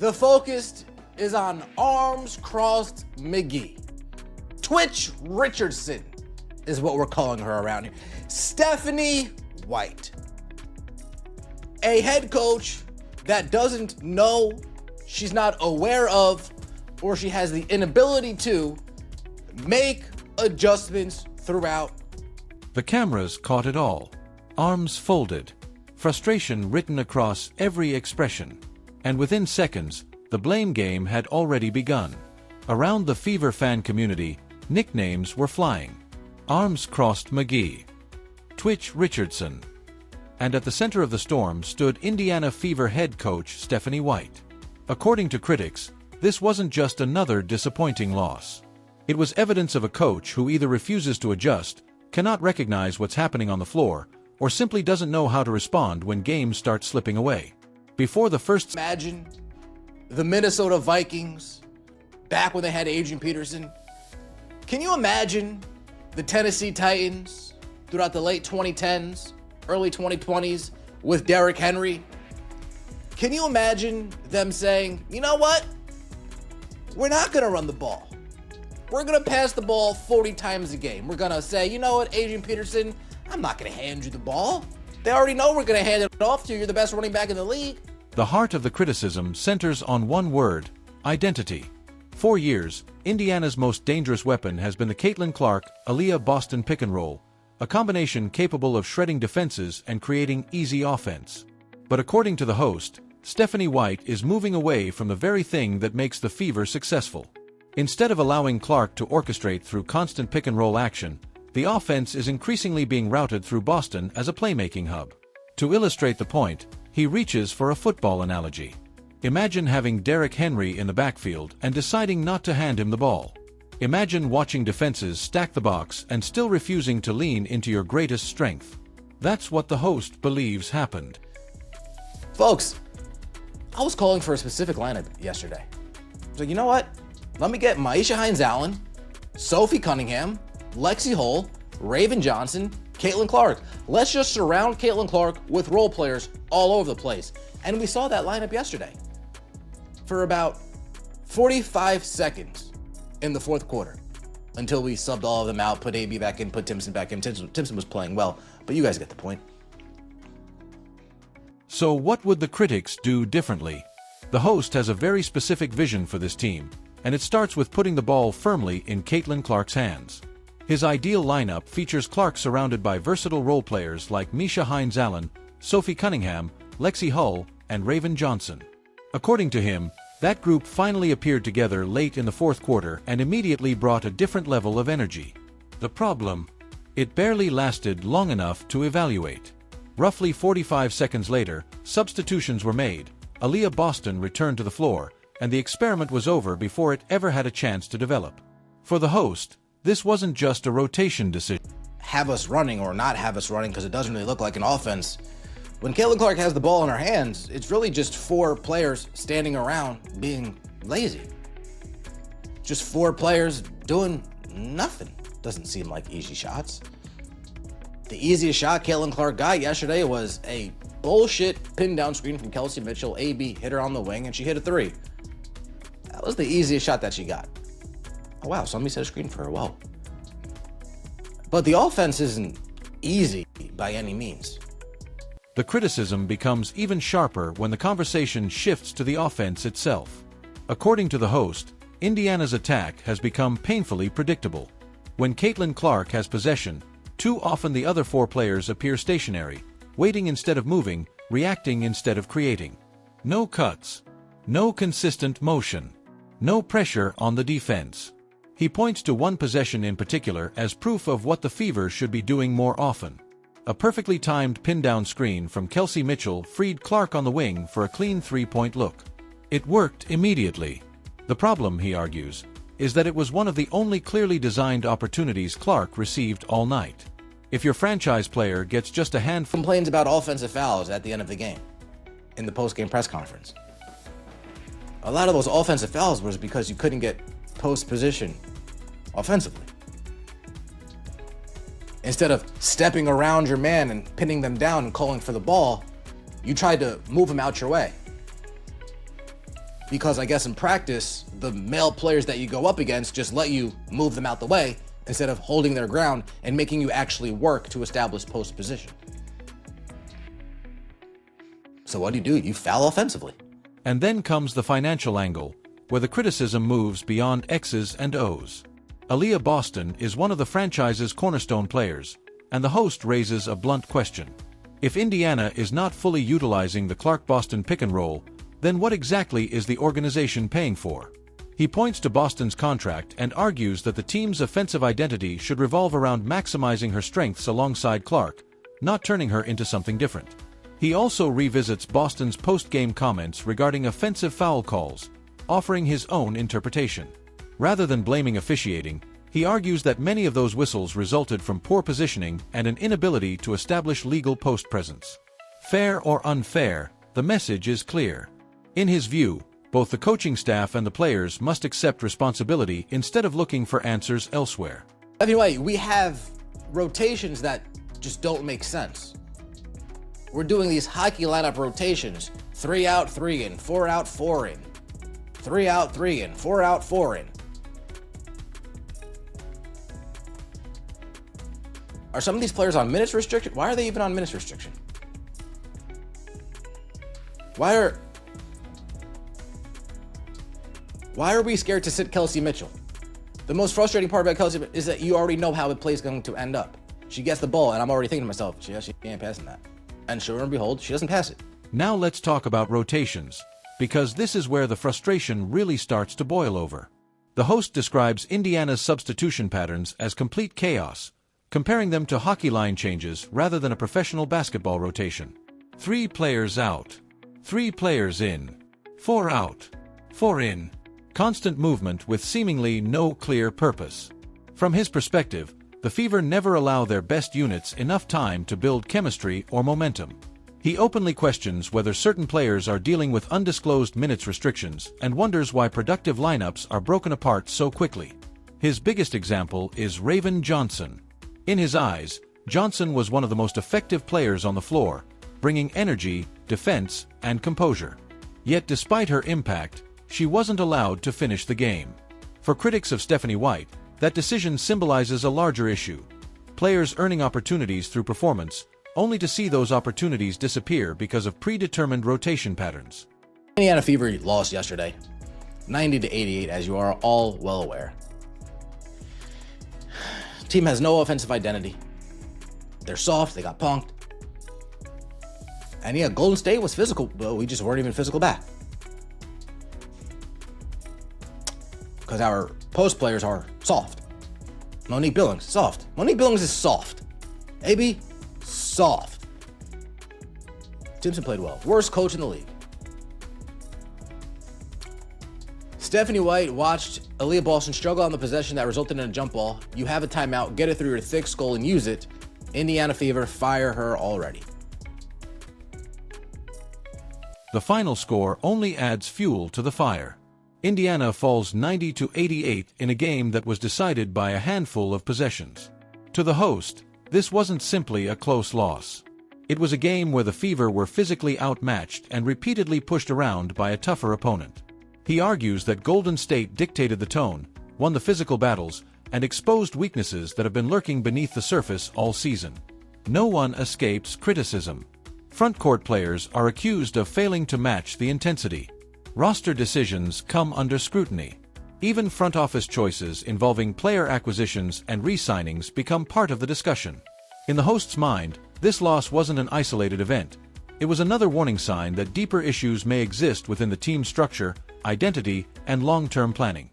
The focus is on arms crossed McGee. Twitch Richardson is what we're calling her around here. Stephanie White. A head coach that doesn't know, she's not aware of, or she has the inability to make adjustments throughout. The cameras caught it all. Arms folded, frustration written across every expression. And within seconds, the blame game had already begun. Around the Fever fan community, nicknames were flying. Arms crossed McGee, Twitch Richardson. And at the center of the storm stood Indiana Fever head coach Stephanie White. According to critics, this wasn't just another disappointing loss. It was evidence of a coach who either refuses to adjust, cannot recognize what's happening on the floor, or simply doesn't know how to respond when games start slipping away. Before the first... Imagine the Minnesota Vikings back when they had Adrian Peterson. Can you imagine the Tennessee Titans throughout the late 2010s, early 2020s with Derrick Henry? Can you imagine them saying, you know what? We're not going to run the ball. We're going to pass the ball 40 times a game. We're going to say, you know what, Adrian Peterson, I'm not going to hand you the ball. They already know we're going to hand it off to you. You're the best running back in the league. The heart of the criticism centers on one word: identity. For years, Indiana's most dangerous weapon has been the Caitlin Clark-Aaliyah Boston pick and roll, a combination capable of shredding defenses and creating easy offense. But according to the host, Stephanie White is moving away from the very thing that makes the Fever successful. Instead of allowing Clark to orchestrate through constant pick and roll action, the offense is increasingly being routed through Boston as a playmaking hub. To illustrate the point, he reaches for a football analogy. Imagine having Derrick Henry in the backfield and deciding not to hand him the ball. Imagine watching defenses stack the box and still refusing to lean into your greatest strength. That's what the host believes happened. Folks, I was calling for a specific lineup yesterday. So you know what? Let me get Maisha Hines-Allen, Sophie Cunningham, Lexi Hull, Raven Johnson, Caitlin Clark. Let's just surround Caitlin Clark with role players all over the place. And we saw that lineup yesterday for about 45 seconds in the fourth quarter until we subbed all of them out, put AB back in, put Timpson back in. Timpson was playing well, but you guys get the point. So what would the critics do differently? The host has a very specific vision for this team, and it starts with putting the ball firmly in Caitlin Clark's hands. His ideal lineup features Clark surrounded by versatile role players like Maisha Hines-Allen, Sophie Cunningham, Lexi Hull, and Raven Johnson. According to him, that group finally appeared together late in the fourth quarter and immediately brought a different level of energy. The problem? It barely lasted long enough to evaluate. Roughly 45 seconds later, substitutions were made, Aaliyah Boston returned to the floor, and the experiment was over before it ever had a chance to develop. For the host, this wasn't just a rotation decision. Have us running or not have us running, because it doesn't really look like an offense. When Caitlin Clark has the ball in her hands, it's really just four players standing around being lazy. Just four players doing nothing. Doesn't seem like easy shots. The easiest shot Caitlin Clark got yesterday was a bullshit pin down screen from Kelsey Mitchell. AB hit her on the wing and she hit a three. That was the easiest shot that she got. Oh wow, somebody set a screen for her, well. But the offense isn't easy by any means. The criticism becomes even sharper when the conversation shifts to the offense itself. According to the host, Indiana's attack has become painfully predictable. When Caitlin Clark has possession, too often the other four players appear stationary, waiting instead of moving, reacting instead of creating. No cuts, no consistent motion, no pressure on the defense. He points to one possession in particular as proof of what the Fever should be doing more often. A perfectly timed pin-down screen from Kelsey Mitchell freed Clark on the wing for a clean three-point look. It worked immediately. The problem, he argues, is that it was one of the only clearly designed opportunities Clark received all night. If your franchise player gets just a handful... Complains about offensive fouls at the end of the game in the post-game press conference. A lot of those offensive fouls was because you couldn't get post position offensively. Instead of stepping around your man and pinning them down and calling for the ball, you tried to move him out your way. because I guess in practice, the male players that you go up against just let you move them out the way instead of holding their ground and making you actually work to establish post position. So what do? You foul offensively. And then comes the financial angle, where the criticism moves beyond X's and O's. Aaliyah Boston is one of the franchise's cornerstone players, and the host raises a blunt question. If Indiana is not fully utilizing the Clark-Boston pick and roll, then what exactly is the organization paying for? He points to Boston's contract and argues that the team's offensive identity should revolve around maximizing her strengths alongside Clark, not turning her into something different. He also revisits Boston's post-game comments regarding offensive foul calls, offering his own interpretation. Rather than blaming officiating, he argues that many of those whistles resulted from poor positioning and an inability to establish legal post presence. Fair or unfair, the message is clear. In his view, both the coaching staff and the players must accept responsibility instead of looking for answers elsewhere. Anyway, we have rotations that just don't make sense. We're doing these hockey lineup rotations, 3 out, 3 in, 4 out, 4 in, 3 out, 3 in, 4 out, 4 in. Are some of these players on minutes restriction? Why are they even on minutes restriction? Why are we scared to sit Kelsey Mitchell? The most frustrating part about Kelsey is that you already know how the play is going to end up. She gets the ball, and I'm already thinking to myself, she ain't passing that. And sure and behold, she doesn't pass it. Now let's talk about rotations, because this is where the frustration really starts to boil over. The host describes Indiana's substitution patterns as complete chaos, comparing them to hockey line changes rather than a professional basketball rotation. 3 players out, 3 players in, 4 out, 4 in. Constant movement with seemingly no clear purpose. From his perspective, the Fever never allow their best units enough time to build chemistry or momentum. He openly questions whether certain players are dealing with undisclosed minutes restrictions and wonders why productive lineups are broken apart so quickly. His biggest example is Raven Johnson. In his eyes, Johnson was one of the most effective players on the floor, bringing energy, defense, and composure. Yet despite her impact, she wasn't allowed to finish the game. For critics of Stephanie White, that decision symbolizes a larger issue. Players earning opportunities through performance, only to see those opportunities disappear because of predetermined rotation patterns. Indiana Fever lost yesterday, 90-88, as you are all well aware. Team has no offensive identity. They're soft, they got punked. And yeah, Golden State was physical, but we just weren't even physical back. Because our post players are soft. Monique Billings, soft. Monique Billings is soft. AB, soft. Simpson played well. Worst coach in the league. Stephanie White watched Aaliyah Boston struggle on the possession that resulted in a jump ball. You have a timeout, get it through your thick skull and use it. Indiana Fever, fire her already. The final score only adds fuel to the fire. Indiana falls 90-88 in a game that was decided by a handful of possessions. To the host, this wasn't simply a close loss. It was a game where the Fever were physically outmatched and repeatedly pushed around by a tougher opponent. He argues that Golden State dictated the tone, won the physical battles, and exposed weaknesses that have been lurking beneath the surface all season. No one escapes criticism. Frontcourt players are accused of failing to match the intensity. Roster decisions come under scrutiny. Even front office choices involving player acquisitions and re-signings become part of the discussion. In the host's mind, this loss wasn't an isolated event. It was another warning sign that deeper issues may exist within the team's structure, identity, and long-term planning.